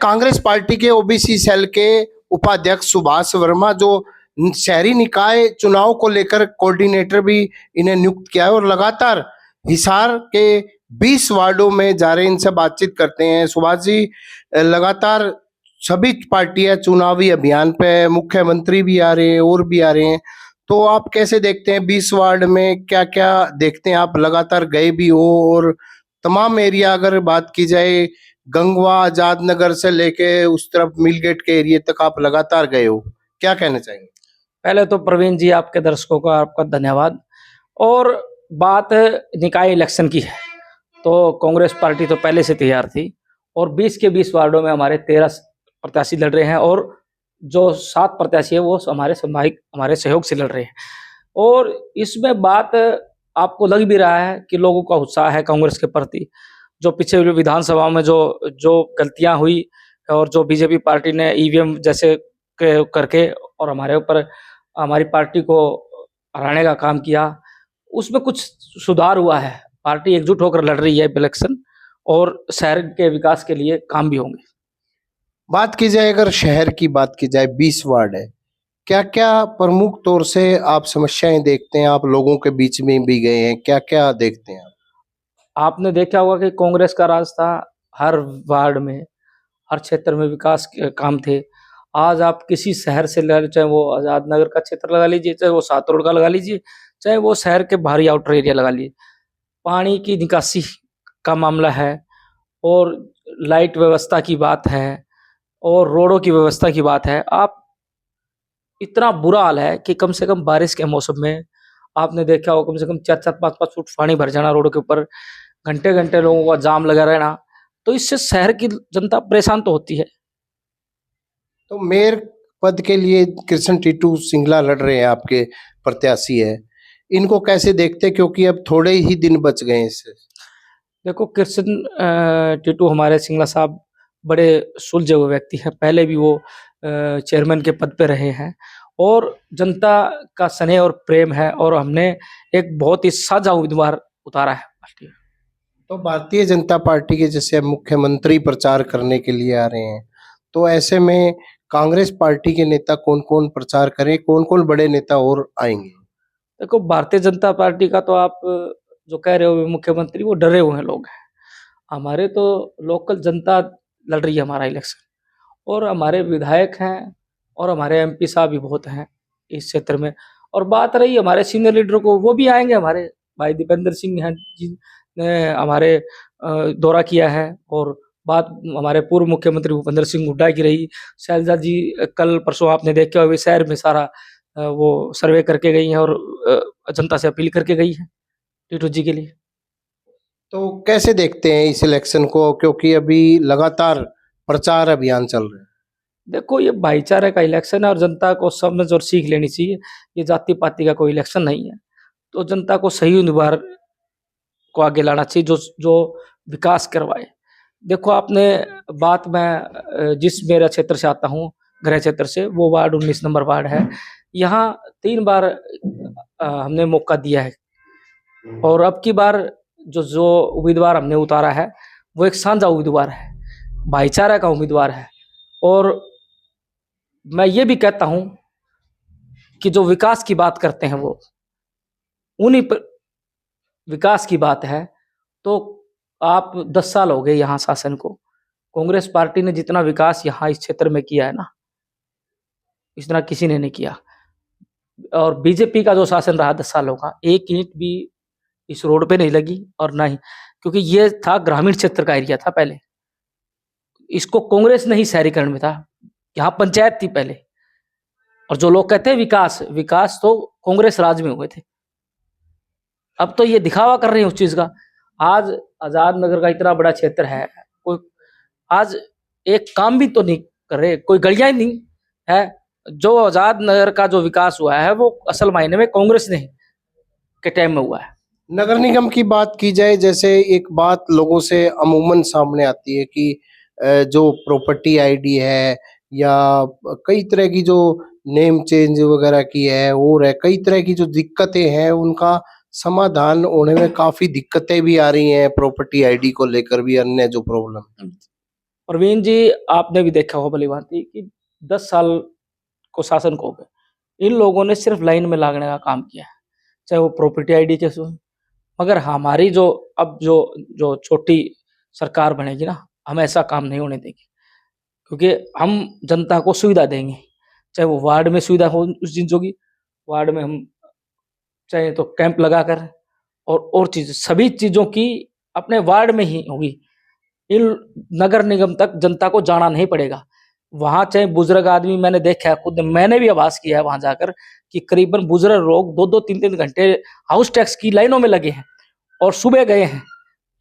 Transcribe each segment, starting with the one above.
Congress party के OBC cell के उपाध्यक्ष सुभाष वर्मा जो शहरी निकाय चुनाव को लेकर कोऑर्डिनेटर भी इन्हें नियुक्त किया है और लगातार हिसार के 20 वार्डों में जा रहे इनसे बातचीत करते हैं। सुभाष जी, लगातार सभी पार्टियां चुनावी अभियान पे, मुख्यमंत्री भी आ रहे हैं और भी आ रहे हैं, तो आप कैसे देखते हैं 20 वार्ड में क्या क्या देखते हैं? आप लगातार गए भी हो और तमाम एरिया अगर बात की जाए गंगवा आजाद नगर से लेके उस तरफ मिलगेट के एरिया तक आप लगातार गए हो, क्या कहना चाहेंगे? पहले तो प्रवीण जी, आपके दर्शकों का आपका धन्यवाद। और बात निकाय इलेक्शन की है तो कांग्रेस पार्टी तो पहले से तैयार थी और 20 के 20 वार्डों में हमारे 13 प्रत्याशी लड़ रहे हैं और जो 7 प्रत्याशी है वो हमारे सहयोग से लड़ रहे हैं। और इसमें बात आपको लग भी रहा है कि लोगों का उत्साह है कांग्रेस के प्रति। जो पिछले विधानसभा में जो गलतियां हुई और जो बीजेपी पार्टी ने ईवीएम जैसे करके और हमारे ऊपर हमारी पार्टी को हराने का काम किया, उसमें कुछ सुधार हुआ है। पार्टी एकजुट होकर लड़ रही है इलेक्शन और शहर के विकास के लिए काम भी होंगे। बात की जाए, अगर शहर की बात की जाए, 20 वार्ड है, क्या क्या प्रमुख तौर से आप समस्याएं देखते हैं? आप लोगों के बीच में भी गए हैं, क्या क्या देखते हैं आप? आपने देखा होगा कि कांग्रेस का राज था, हर वार्ड में, हर क्षेत्र में विकास के काम थे। आज आप किसी शहर से ले, चाहे वो आजाद नगर का क्षेत्र लगा लीजिए, चाहे वो 7 रोड का लगा लीजिए, चाहे वो शहर के बाहरी आउटर एरिया लगा लीजिए, पानी की निकासी का मामला है और लाइट व्यवस्था की बात है और रोडों की व्यवस्था की बात है। आप इतना बुरा हाल है कि कम से कम बारिश के मौसम में आपने देखा हो कम से कम 4-4, 5-5 फुट पानी भर जाना रोड के ऊपर, घंटे घंटे लोगों का जाम लगा रहना, तो इससे शहर की जनता परेशान तो होती है। तो मेयर पद के लिए कृष्ण टीटू सिंगला लड़ रहे हैं, आपके प्रत्याशी है, इनको कैसे देखते हैं? क्योंकि अब थोड़े ही दिन बच गए हैं इससे। देखो, कृष्ण टीटू हमारे सिंगला साहब बड़े सुलझे हुए व्यक्ति हैं। पहले भी वो चेयरमैन के पद पे रहे हैं और जनता का स्नेह और प्रेम है और हमने एक बहुत ही साझा उम्मीदवार उतारा है पार्टी में। तो भारतीय जनता पार्टी के जैसे अब मुख्यमंत्री प्रचार करने के लिए आ रहे हैं, तो ऐसे में कांग्रेस पार्टी के नेता कौन कौन प्रचार करें, कौन कौन बड़े नेता और आएंगे? देखो, भारतीय जनता पार्टी का तो आप जो कह रहे हो मुख्यमंत्री, वो डरे हुए हैं लोग हैं। हमारे तो लोकल जनता लड़ रही है हमारा इलेक्शन और हमारे विधायक हैं और हमारे एमपी साहब भी बहुत हैं इस क्षेत्र में। और बात रही हमारे सीनियर लीडरों को, वो भी आएंगे। हमारे भाई दीपेंद्र सिंह हैं जिन्होंने हमारे दौरा किया है और बात हमारे पूर्व मुख्यमंत्री भूपेंद्र सिंह हुड्डा की रही। शैलजा जी कल परसों आपने देखा हुआ शहर में सारा वो सर्वे करके गई हैं और जनता से अपील करके गई है टीटू जी के लिए। तो कैसे देखते हैं इस इलेक्शन को, क्योंकि अभी लगातार प्रचार अभियान चल रहे हैं? देखो, ये भाईचारे का इलेक्शन है और जनता को समझ और सीख लेनी चाहिए। ये जाति पाति का कोई इलेक्शन नहीं है। तो जनता को सही उम्मीदवार को आगे लाना चाहिए जो जो विकास करवाए। देखो, आपने बात में जिस मेरा क्षेत्र से आता हूँ, गृह क्षेत्र से, वो वार्ड 19 नंबर वार्ड है। यहाँ 3 बार हमने मौका दिया है और अब की बार जो उम्मीदवार हमने उतारा है वो एक साझा उम्मीदवार है, भाईचारा का उम्मीदवार है। और मैं ये भी कहता हूं कि जो विकास की बात करते हैं वो उन्हीं पर विकास की बात है। तो आप 10 साल हो गए यहाँ शासन को, कांग्रेस पार्टी ने जितना विकास यहाँ इस क्षेत्र में किया है ना, इतना किसी ने नहीं किया। और बीजेपी का जो शासन रहा 10 सालों का, एक ईंट भी इस रोड पे नहीं लगी और ना ही, क्योंकि ये था ग्रामीण क्षेत्र का एरिया था पहले, इसको कांग्रेस ने ही शहरीकरण में था। यहाँ पंचायत थी पहले। और जो लोग कहते हैं विकास विकास, तो कांग्रेस राज में हुए थे। अब तो ये दिखावा कर रहे हैं उस चीज का। आज आजाद नगर का इतना बड़ा क्षेत्र है, कोई आज एक काम भी तो नहीं कर रहे, कोई गलियां ही नहीं है। जो आजाद नगर का जो विकास हुआ है वो असल मायने में कांग्रेस ने के टाइम में हुआ है। नगर निगम की बात की जाए, जैसे एक बात लोगों से अमूमन सामने आती है कि जो प्रॉपर्टी आईडी है या कई तरह की जो नेम चेंज वगैरह की है और है, कई तरह की जो दिक्कतें हैं उनका समाधान होने में काफी दिक्कतें भी आ रही हैं, प्रॉपर्टी आईडी को लेकर भी अन्य जो प्रॉब्लम है। प्रवीण जी, आपने भी देखा होगा भली भांति कि 10 साल को शासन को हो गए, इन लोगों ने सिर्फ लाइन में लागने का काम किया है, चाहे वो प्रॉपर्टी आईडी केस हो। मगर हमारी जो अब जो जो छोटी सरकार बनेगी ना, हम ऐसा काम नहीं होने देंगे, क्योंकि हम जनता को सुविधा देंगे, चाहे वो वार्ड में सुविधा हो उस चीज़ों की, वार्ड में हम चाहे तो कैंप लगाकर और चीज़ सभी चीज़ों की अपने वार्ड में ही होगी। इन नगर निगम तक जनता को जाना नहीं पड़ेगा। वहाँ चाहे बुजुर्ग आदमी, मैंने देखा है, खुद मैंने भी आभास किया है वहाँ जाकर कि करीबन बुजुर्ग लोग 2-2 3-3 घंटे हाउस टैक्स की लाइनों में लगे हैं और सुबह गए हैं।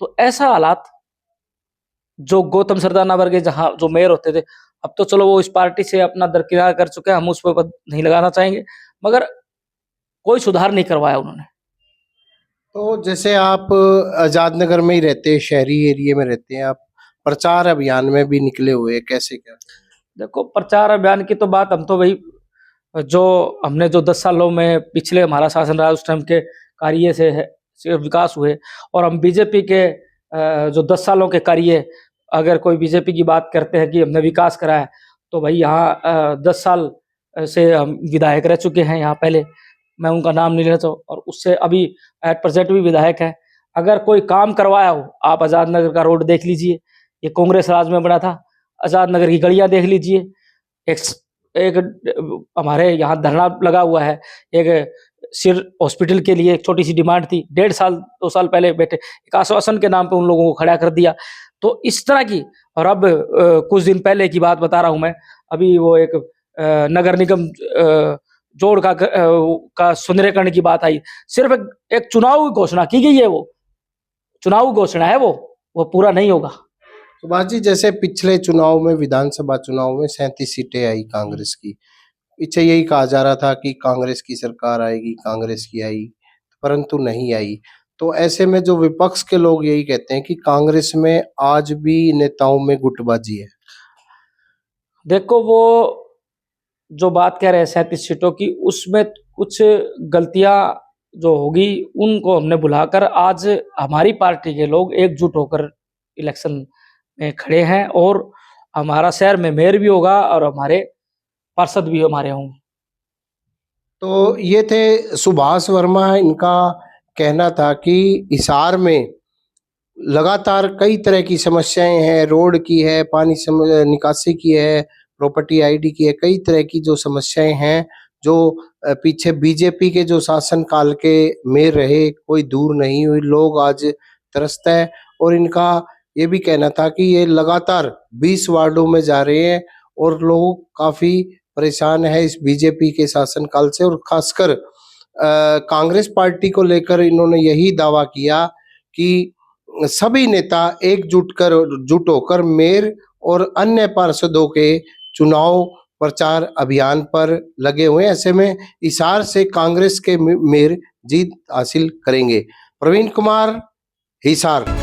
तो ऐसा हालात जो गौतम सरदार के जहाँ जो मेयर होते थे, अब तो चलो वो इस पार्टी से अपना दरकिनार कर चुके हैं, हम उस पर नहीं लगाना चाहेंगे, मगर कोई सुधार नहीं करवाया उन्होंने। तो जैसे आप आजाद नगर में ही रहते हैं, शहरी एरिया में रहते हैं, आप प्रचार अभियान में भी निकले हुए हैं, कैसे क्या? देखो, प्रचार अभियान की तो बात, हम तो वही जो हमने जो 10 सालों में पिछले हमारा शासन रहा उस टाइम के कार्य से विकास हुए, और हम बीजेपी के जो 10 सालों के कार्य, अगर कोई बीजेपी की बात करते हैं कि हमने विकास करा है, तो भाई यहाँ 10 साल से हम विधायक रह चुके हैं यहाँ पहले, मैं उनका नाम नहीं लेना चाहूँ, और उससे अभी एट प्रेजेंट भी विधायक है। अगर कोई काम करवाया हो, आप आज़ाद नगर का रोड देख लीजिए, ये कांग्रेस राज में बना था। आज़ाद नगर की गलियाँ देख लीजिए, एक एक हमारे यहाँ धरना लगा हुआ है, एक सिर हॉस्पिटल के लिए एक छोटी सी डिमांड थी, 1.5 साल 2 साल पहले बैठे, एक आश्वासन के नाम पे उन लोगों को खड़ा कर दिया। तो इस तरह की, और अब कुछ दिन पहले की बात बता रहा हूँ मैं, अभी वो एक नगर निगम जोड़ का सुंदरीकरण की बात आई, सिर्फ एक चुनाव घोषणा की गई है, वो चुनाव घोषणा है, वो पूरा नहीं होगा। सुभाष जी, जैसे पिछले चुनाव में, विधानसभा चुनाव में 37 सीटें आई कांग्रेस की, पीछे यही कहा जा रहा था कि कांग्रेस की सरकार आएगी, कांग्रेस की आई, परंतु नहीं आई। तो ऐसे में जो विपक्ष के लोग यही कहते हैं कि कांग्रेस में आज भी नेताओं में गुटबाजी है। देखो, वो जो बात कह रहे हैं 37 सीटों की, उसमें कुछ गलतियां जो होगी उनको हमने भुलाकर आज हमारी पार्टी के लोग एकजुट होकर इलेक्शन में खड़े हैं, और हमारा शहर में मेयर भी होगा और हमारे पार्षद भी हमारे होंगे। तो ये थे सुभाष वर्मा, इनका कहना था कि हिसार में लगातार कई तरह की समस्याएं हैं, रोड की है, पानी निकासी की है, प्रॉपर्टी आईडी की है, कई तरह की जो समस्याएं हैं, जो पीछे बीजेपी के जो शासन काल के मेयर रहे, कोई दूर नहीं हुई, लोग आज तरसता है। और इनका ये भी कहना था कि ये लगातार 20 वार्डों में जा रहे हैं और लोग काफी परेशान है इस बीजेपी के शासन काल से, और खासकर कांग्रेस पार्टी को लेकर इन्होंने यही दावा किया कि सभी नेता जुट होकर मेयर और अन्य पार्षदों के चुनाव प्रचार अभियान पर लगे हुए हैं। ऐसे में हिसार से कांग्रेस के मेयर जीत हासिल करेंगे। प्रवीण कुमार, हिसार।